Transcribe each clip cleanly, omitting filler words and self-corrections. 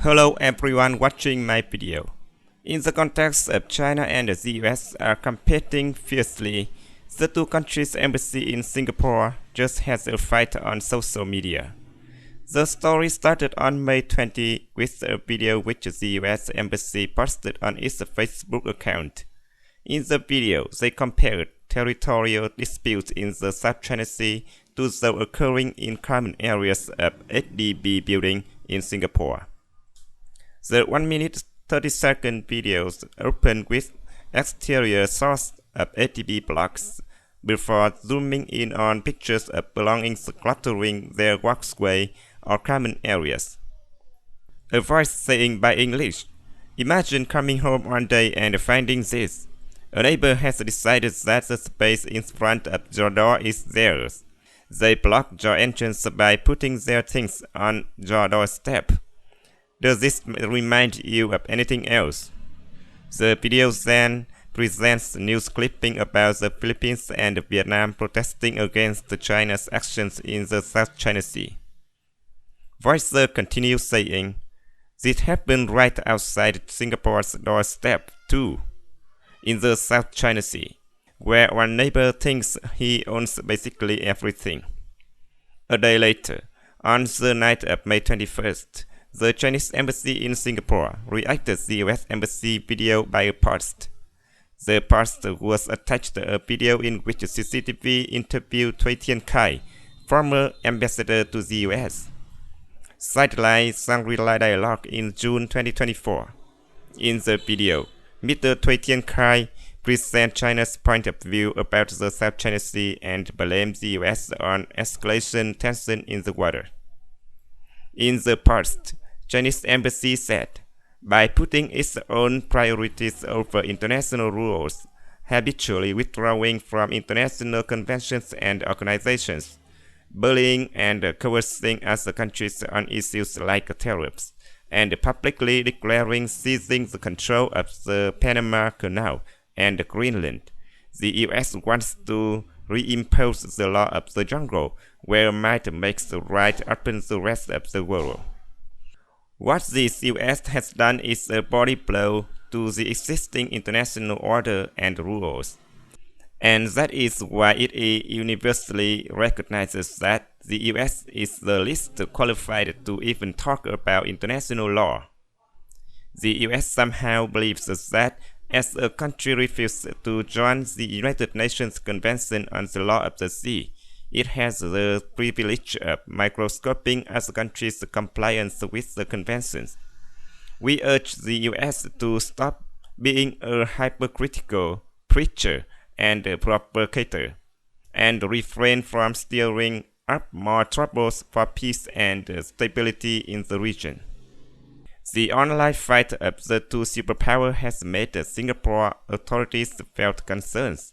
Hello everyone watching my video. In the context of China and the US are competing fiercely, the two countries' embassy in Singapore just had a fight on social media. The story started on May 20 with a video which the US embassy posted on its Facebook account. In the video, they compared territorial disputes in the South China Sea to those occurring in common areas of HDB building in Singapore. The 1-minute 30-second videos open with exterior shots of HDB blocks before zooming in on pictures of belongings cluttering their walkway or common areas. A voice saying by English, "Imagine coming home one day and finding this. A neighbor has decided that the space in front of your door is theirs. They block your entrance by putting their things on your doorstep. Does this remind you of anything else?" The video then presents news clipping about the Philippines and Vietnam protesting against China's actions in the South China Sea. Voicer continues saying, "This happened right outside Singapore's doorstep too, in the South China Sea, where one neighbor thinks he owns basically everything." A day later, on the night of May 21st, the Chinese embassy in Singapore reacted to the US embassy video by a post. The post was attached to a video in which CCTV interviewed Thuy Thien Khai, former ambassador to the US. Sideline Shangri-La Dialogue in June 2024. In the video, Mr. Thuy Thien Khai presents China's point of view about the South China Sea and blames the US on escalation tension in the water. In the post, Chinese embassy said, by putting its own priorities over international rules, habitually withdrawing from international conventions and organizations, bullying and coercing other countries on issues like tariffs, and publicly declaring seizing the control of the Panama Canal and Greenland, the US wants to reimpose the law of the jungle, where might makes the right open the rest of the world. What the US has done is a body blow to the existing international order and rules, and that is why it universally recognizes that the US is the least qualified to even talk about international law. The US somehow believes that as a country refuses to join the United Nations Convention on the Law of the Sea, it has the privilege of microscoping other countries' compliance with the conventions. We urge the US to stop being a hypercritical preacher and propagator, and refrain from stirring up more troubles for peace and stability in the region. The online fight of the two superpowers has made the Singapore authorities felt concerns.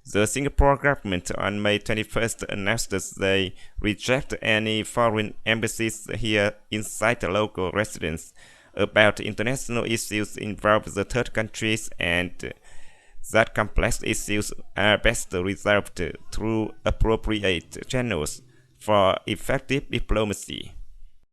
The Singapore government on May 21st announced that they reject any foreign embassies here inside the local residents about international issues involving the third countries, and that complex issues are best resolved through appropriate channels for effective diplomacy.